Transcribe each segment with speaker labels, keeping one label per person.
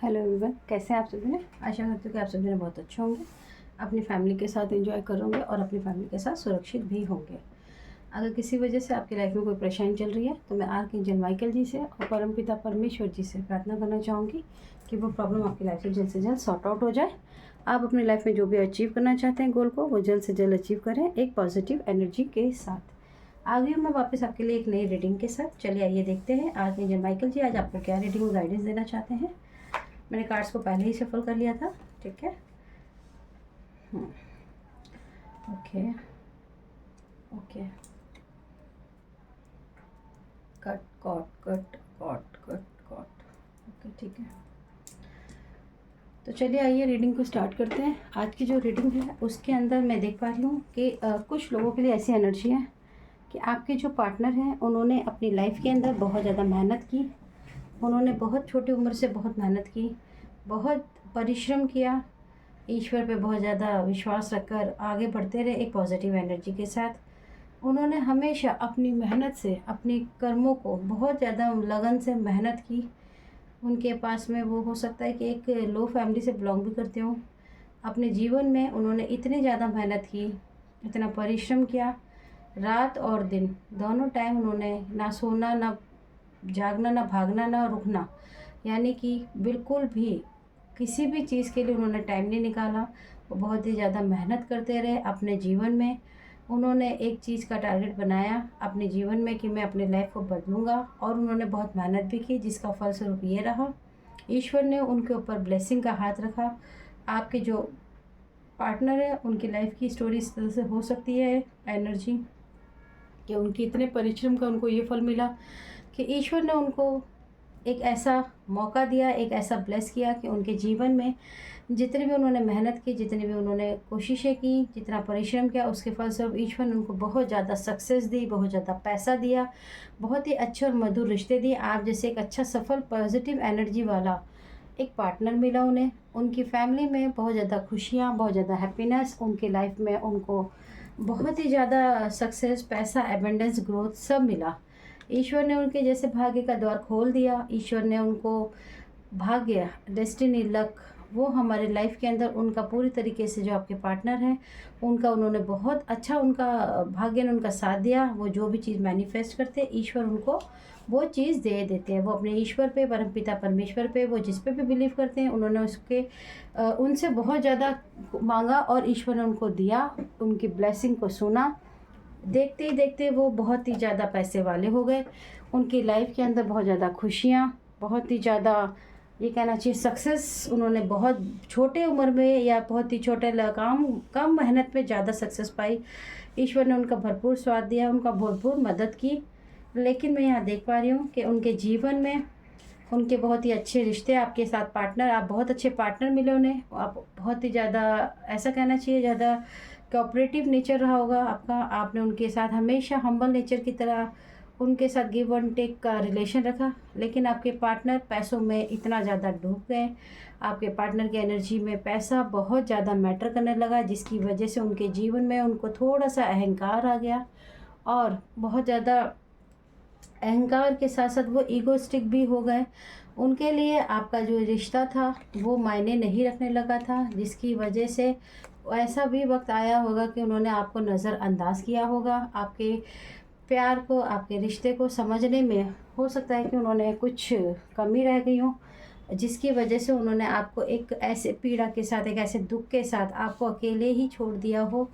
Speaker 1: Hello everyone, कैसे हैं आप सभी ने। आशा करती हूँ कि आप सभी ने बहुत अच्छे होंगे, अपनी फैमिली के साथ एंजॉय करोगे और अपनी फैमिली के साथ सुरक्षित भी होंगे। अगर किसी वजह से आपकी लाइफ में कोई परेशानी चल रही है तो मैं आर्कएंजल माइकल जी से और परमपिता परमेश्वर जी से प्रार्थना करना चाहूँगी कि वो प्रॉब्लम आपकी लाइफ से जल्द सॉर्ट आउट हो जाए। आप अपनी लाइफ में जो भी अचीव करना चाहते हैं गोल को, वो जल्द से जल्द अचीव करें एक पॉजिटिव एनर्जी के साथ। आ गई हूँ मैं वापस आपके लिए एक नई रीडिंग के साथ। चलिए आइए देखते हैं आर्कएंजल माइकल जी आज आपको क्या रीडिंग और गाइडेंस देना चाहते हैं। मैंने कार्ड्स को पहले ही सफल कर लिया था, ठीक है। Okay okay, cut caught cut caught cut caught, okay ठीक है। तो चलिए आइए रीडिंग को स्टार्ट करते हैं। आज की जो रीडिंग है उसके अंदर मैं देख पा रही हूँ कि कुछ लोगों के लिए ऐसी एनर्जी है कि आपके जो पार्टनर हैं उन्होंने अपनी लाइफ के अंदर बहुत ज़्यादा मेहनत की। उन्होंने बहुत छोटी उम्र से बहुत मेहनत की, बहुत परिश्रम किया, ईश्वर पे बहुत ज़्यादा विश्वास रखकर आगे बढ़ते रहे एक पॉजिटिव एनर्जी के साथ। उन्होंने हमेशा अपनी मेहनत से अपने कर्मों को बहुत ज़्यादा लगन से मेहनत की। उनके पास में वो हो सकता है कि एक लो फैमिली से बिलोंग भी करते हो। अपने जीवन में उन्होंने इतनी ज़्यादा मेहनत की, इतना परिश्रम किया, रात और दिन दोनों टाइम उन्होंने ना सोना, ना जागना, ना भागना, ना रुकना, यानी कि बिल्कुल भी किसी भी चीज़ के लिए उन्होंने टाइम नहीं निकाला। वो बहुत ही ज़्यादा मेहनत करते रहे अपने जीवन में। उन्होंने एक चीज़ का टारगेट बनाया अपने जीवन में कि मैं अपने लाइफ को बदलूँगा, और उन्होंने बहुत मेहनत भी की जिसका फलस्वरूप ये रहा, ईश्वर ने उनके ऊपर ब्लेसिंग का हाथ रखा। आपके जो पार्टनर है उनकी लाइफ की स्टोरी इस तरह से हो सकती है एनर्जी कि उनकी इतने परिश्रम का उनको ये फल मिला कि ईश्वर ने उनको एक ऐसा मौका दिया, एक ऐसा ब्लेस किया कि उनके जीवन में जितनी भी उन्होंने मेहनत की, जितनी भी उन्होंने कोशिशें की, जितना परिश्रम किया, उसके फलस्वरूप ईश्वर ने उनको बहुत ज़्यादा सक्सेस दी, बहुत ज़्यादा पैसा दिया, बहुत ही अच्छे और मधुर रिश्ते दिए। आप जैसे एक अच्छा सफल पॉजिटिव एनर्जी वाला एक पार्टनर मिला उन्हें। उनकी फैमिली में बहुत ज़्यादा खुशियाँ, बहुत ज़्यादा हैप्पीनेस, उनकी लाइफ में उनको बहुत ही ज़्यादा सक्सेस, पैसा, एबंडेंस, ग्रोथ सब मिला। ईश्वर ने उनके जैसे भाग्य का द्वार खोल दिया। ईश्वर ने उनको भाग्य, डेस्टिनी, लक, वो हमारे लाइफ के अंदर उनका पूरी तरीके से जो आपके पार्टनर हैं उनका उन्होंने बहुत अच्छा, उनका भाग्य ने उनका साथ दिया। वो जो भी चीज़ मैनिफेस्ट करते हैं ईश्वर उनको वो चीज़ दे देते हैं। वो अपने ईश्वर पे, परमपिता परमेश्वर पे, वो जिस पे भी बिलीव करते हैं, उन्होंने उसके उनसे बहुत ज़्यादा मांगा और ईश्वर ने उनको दिया। उनकी ब्लेसिंग को सुना, देखते ही देखते वो बहुत ही ज़्यादा पैसे वाले हो गए। उनकी लाइफ के अंदर बहुत ज़्यादा खुशियाँ, बहुत ही ज़्यादा ये कहना चाहिए सक्सेस, उन्होंने बहुत छोटे उम्र में या बहुत ही छोटे कम मेहनत में ज़्यादा सक्सेस पाई। ईश्वर ने उनका भरपूर स्वाद दिया, उनका भरपूर मदद की। लेकिन मैं यहाँ देख पा रही हूँ कि उनके जीवन में उनके बहुत ही अच्छे रिश्ते, आपके साथ पार्टनर, आप बहुत अच्छे पार्टनर मिले उन्हें। आप बहुत ही ज़्यादा, ऐसा कहना चाहिए, ज़्यादा कोऑपरेटिव नेचर रहा होगा आपका। आपने उनके साथ हमेशा हम्बल नेचर की तरह उनके साथ गिव एंड टेक का रिलेशन रखा। लेकिन आपके पार्टनर पैसों में इतना ज़्यादा डूब गए, आपके पार्टनर की एनर्जी में पैसा बहुत ज़्यादा मैटर करने लगा, जिसकी वजह से उनके जीवन में उनको थोड़ा सा अहंकार आ गया, और बहुत ज़्यादा अहंकार के साथ साथ वो ईगोस्टिक भी हो गए। उनके लिए आपका जो रिश्ता था वो मायने नहीं रखने लगा था, जिसकी वजह से ऐसा भी वक्त आया होगा कि उन्होंने आपको नज़रअंदाज किया होगा। आपके प्यार को, आपके रिश्ते को समझने में हो सकता है कि उन्होंने कुछ कमी रह गई हो, जिसकी वजह से उन्होंने आपको एक ऐसे पीड़ा के साथ, एक ऐसे दुख के साथ आपको अकेले ही छोड़ दिया हो,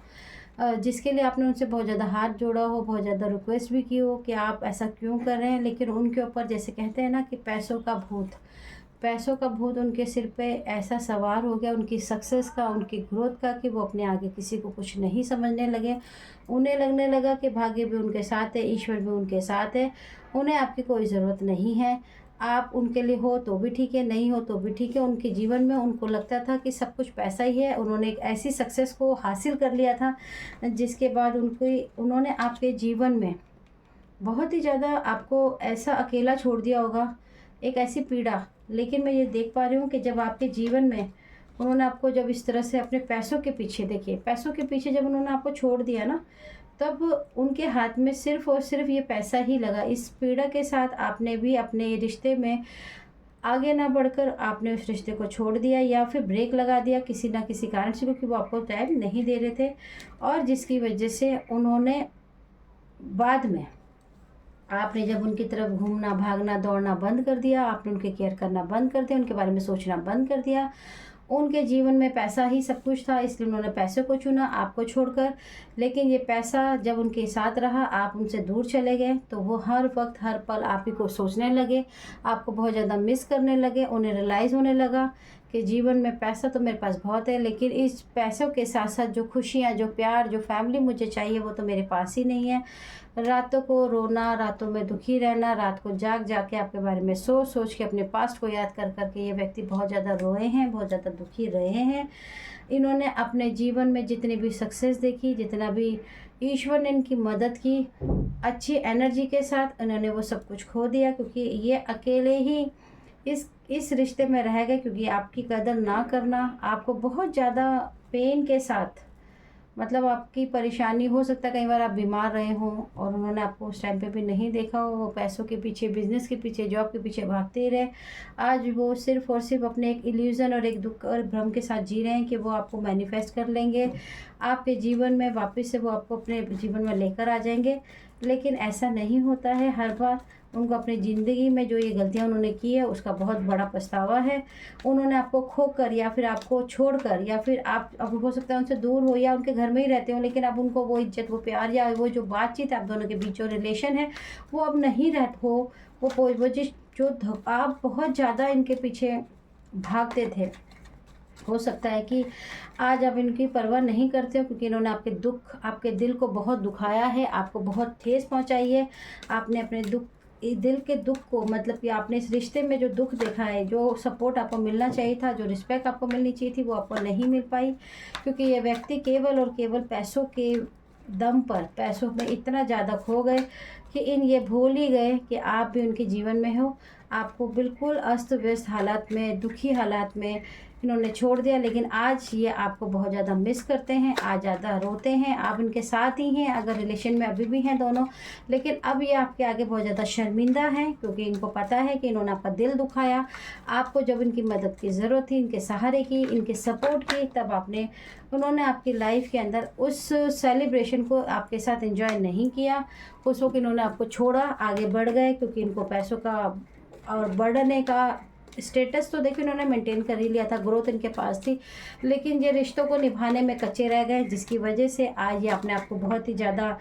Speaker 1: जिसके लिए आपने उनसे बहुत ज़्यादा हाथ जोड़ा हो, बहुत ज़्यादा रिक्वेस्ट भी की हो कि आप ऐसा क्यों कर रहे हैं। लेकिन उनके ऊपर, जैसे कहते हैं ना कि पैसों का भूत उनके सिर पे ऐसा सवार हो गया, उनकी सक्सेस का, उनकी ग्रोथ का, कि वो अपने आगे किसी को कुछ नहीं समझने लगे। उन्हें लगने लगा कि भाग्य भी उनके साथ है, ईश्वर भी उनके साथ है, उन्हें आपकी कोई ज़रूरत नहीं है। आप उनके लिए हो तो भी ठीक है, नहीं हो तो भी ठीक है। उनके जीवन में उनको लगता था कि सब कुछ पैसा ही है। उन्होंने एक ऐसी सक्सेस को हासिल कर लिया था जिसके बाद उन्होंने आपके जीवन में बहुत ही ज़्यादा आपको ऐसा अकेला छोड़ दिया होगा, एक ऐसी पीड़ा। लेकिन मैं ये देख पा रही हूँ कि जब आपके जीवन में उन्होंने आपको जब इस तरह से अपने पैसों के पीछे, देखिए पैसों के पीछे जब उन्होंने आपको छोड़ दिया ना, तब उनके हाथ में सिर्फ़ और सिर्फ ये पैसा ही लगा। इस पीड़ा के साथ आपने भी अपने रिश्ते में आगे ना बढ़कर आपने उस रिश्ते को छोड़ दिया या फिर ब्रेक लगा दिया किसी ना किसी कारण से, क्योंकि वो आपको टाइम नहीं दे रहे थे, और जिसकी वजह से उन्होंने बाद में, आपने जब उनकी तरफ घूमना भागना दौड़ना बंद कर दिया, आपने उनके केयर करना बंद कर दिया, उनके बारे में सोचना बंद कर दिया, उनके जीवन में पैसा ही सब कुछ था, इसलिए उन्होंने पैसे को चुना आपको छोड़कर। लेकिन ये पैसा जब उनके साथ रहा, आप उनसे दूर चले गए, तो वो हर वक्त हर पल आप ही को सोचने लगे, आपको बहुत ज़्यादा मिस करने लगे। उन्हें रियलाइज़ होने लगा कि जीवन में पैसा तो मेरे पास बहुत है, लेकिन इस पैसों के साथ साथ जो खुशियाँ, जो प्यार, जो फैमिली मुझे चाहिए वो तो मेरे पास ही नहीं है। रातों को रोना, रातों में दुखी रहना, रात को जाग जाग के आपके बारे में सोच सोच के, अपने पास्ट को याद कर कर के ये व्यक्ति बहुत ज़्यादा रोए हैं, बहुत ज़्यादा दुखी रहे हैं। इन्होंने अपने जीवन में जितनी भी सक्सेस देखी, जितना भी ईश्वर ने इनकी मदद की, अच्छी एनर्जी के साथ इन्होंने वो सब कुछ खो दिया, क्योंकि ये अकेले ही इस रिश्ते में रह गए। क्योंकि आपकी कदर ना करना, आपको बहुत ज़्यादा पेन के साथ, मतलब आपकी परेशानी हो सकता है कई बार आप बीमार रहे हों और उन्होंने आपको उस टाइम पे भी नहीं देखा हो, वो पैसों के पीछे, बिजनेस के पीछे, जॉब के पीछे भागते ही रहे। आज वो सिर्फ़ और सिर्फ अपने एक इल्यूज़न और एक दुख और भ्रम के साथ जी रहे हैं कि वो आपको मैनिफेस्ट कर लेंगे आपके जीवन में, वापस से वो आपको अपने जीवन में लेकर आ जाएंगे। लेकिन ऐसा नहीं होता है। हर बार उनको अपनी ज़िंदगी में जो ये गलतियाँ उन्होंने की है उसका बहुत बड़ा पछतावा है। उन्होंने आपको खोकर या फिर आपको छोड़कर, या फिर आप अब हो सकता है उनसे दूर हो या उनके घर में ही रहते हो, लेकिन अब उनको वो इज्जत, वो प्यार या वो जो बातचीत आप दोनों के बीच जो रिलेशन है वो अब नहीं रहते हो। वो आप बहुत ज़्यादा इनके पीछे भागते थे, हो सकता है कि आज आप इनकी परवाह नहीं करते हो, क्योंकि इन्होंने आपके दुख, आपके दिल को बहुत दुखाया है, आपको बहुत ठेस पहुंचाई है। आपने अपने दिल के दुख को, मतलब कि आपने इस रिश्ते में जो दुख देखा है, जो सपोर्ट आपको मिलना चाहिए था, जो रिस्पेक्ट आपको मिलनी चाहिए थी, वो आपको नहीं मिल पाई। क्योंकि ये व्यक्ति केवल और केवल पैसों के दम पर, पैसों में इतना ज़्यादा खो गए कि ये भूल ही गए कि आप भी उनके जीवन में हो। आपको बिल्कुल अस्त व्यस्त हालात में, दुखी हालात में इन्होंने छोड़ दिया। लेकिन आज ये आपको बहुत ज़्यादा मिस करते हैं, आज ज़्यादा रोते हैं। आप उनके साथ ही हैं अगर रिलेशन में अभी भी हैं दोनों, लेकिन अब ये आपके आगे बहुत ज़्यादा शर्मिंदा हैं, क्योंकि इनको पता है कि इन्होंने आपका दिल दुखाया। आपको जब इनकी मदद की ज़रूरत थी, इनके सहारे की, इनके सपोर्ट की, तब उन्होंने आपकी लाइफ के अंदर उस सेलिब्रेशन को आपके साथ एंजॉय नहीं किया। उस वक्त इन्होंने आपको छोड़ा, आगे बढ़ गए, क्योंकि इनको पैसों का और बढ़ने का स्टेटस तो देखिए उन्होंने मेंटेन कर ही लिया था, ग्रोथ इनके पास थी, लेकिन ये रिश्तों को निभाने में कच्चे रह गए, जिसकी वजह से आज ये अपने आप को बहुत ही ज़्यादा,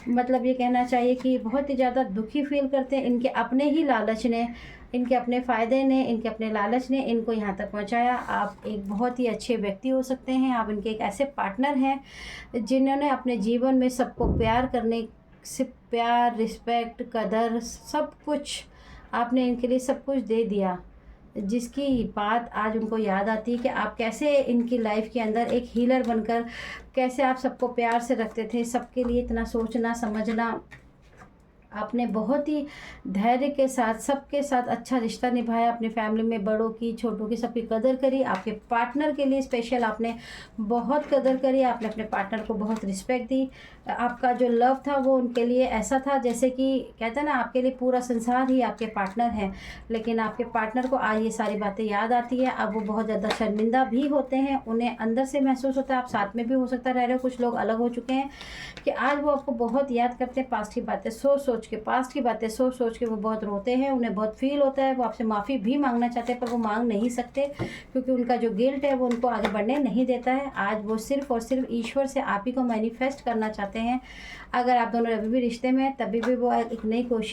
Speaker 1: मतलब ये कहना चाहिए कि बहुत ही ज़्यादा दुखी फील करते हैं। इनके अपने ही लालच ने, इनके अपने फ़ायदे ने, इनके अपने लालच ने इनको यहाँ तक पहुँचाया। आप एक बहुत ही अच्छे व्यक्ति हो सकते हैं, आप इनके एक ऐसे पार्टनर हैं जिन्होंने अपने जीवन में सबको प्यार करने से, प्यार, रिस्पेक्ट, कदर, सब कुछ आपने इनके लिए सब कुछ दे दिया, जिसकी बात आज उनको याद आती है कि आप कैसे इनकी लाइफ के अंदर एक हीलर बनकर, कैसे आप सबको प्यार से रखते थे, सबके लिए इतना सोचना समझना। आपने बहुत ही धैर्य के साथ सबके साथ अच्छा रिश्ता निभाया, अपने फैमिली में बड़ों की, छोटों की, सबकी कदर करी। आपके पार्टनर के लिए स्पेशल आपने बहुत कदर करी, आपने अपने पार्टनर को बहुत रिस्पेक्ट दी। आपका जो लव था वो उनके लिए ऐसा था जैसे कि कहते हैं ना, आपके लिए पूरा संसार ही आपके पार्टनर हैं। लेकिन आपके पार्टनर को आज ये सारी बातें याद आती है, अब वो बहुत ज़्यादा शर्मिंदा भी होते हैं, उन्हें अंदर से महसूस होता है, आप साथ में भी हो सकता रह रहे हो, कुछ लोग अलग हो चुके हैं, कि आज वो आपको बहुत याद करते हैं। पास्ट की बातें सोच के, पास्ट की बातें सोच के वो बहुत रोते हैं, उन्हें बहुत फील होता है, वो आपसे माफ़ी भी मांगना चाहते हैं पर वो मांग नहीं सकते, क्योंकि उनका जो गिल्ट है वो उनको आगे बढ़ने नहीं देता है। आज वो सिर्फ़ और सिर्फ ईश्वर से आप ही को मैनिफेस्ट करना चाहते हैं। अगर आप दोनों अभी भी रिश्ते में हैं, तभी भी वो एक नई कोशिश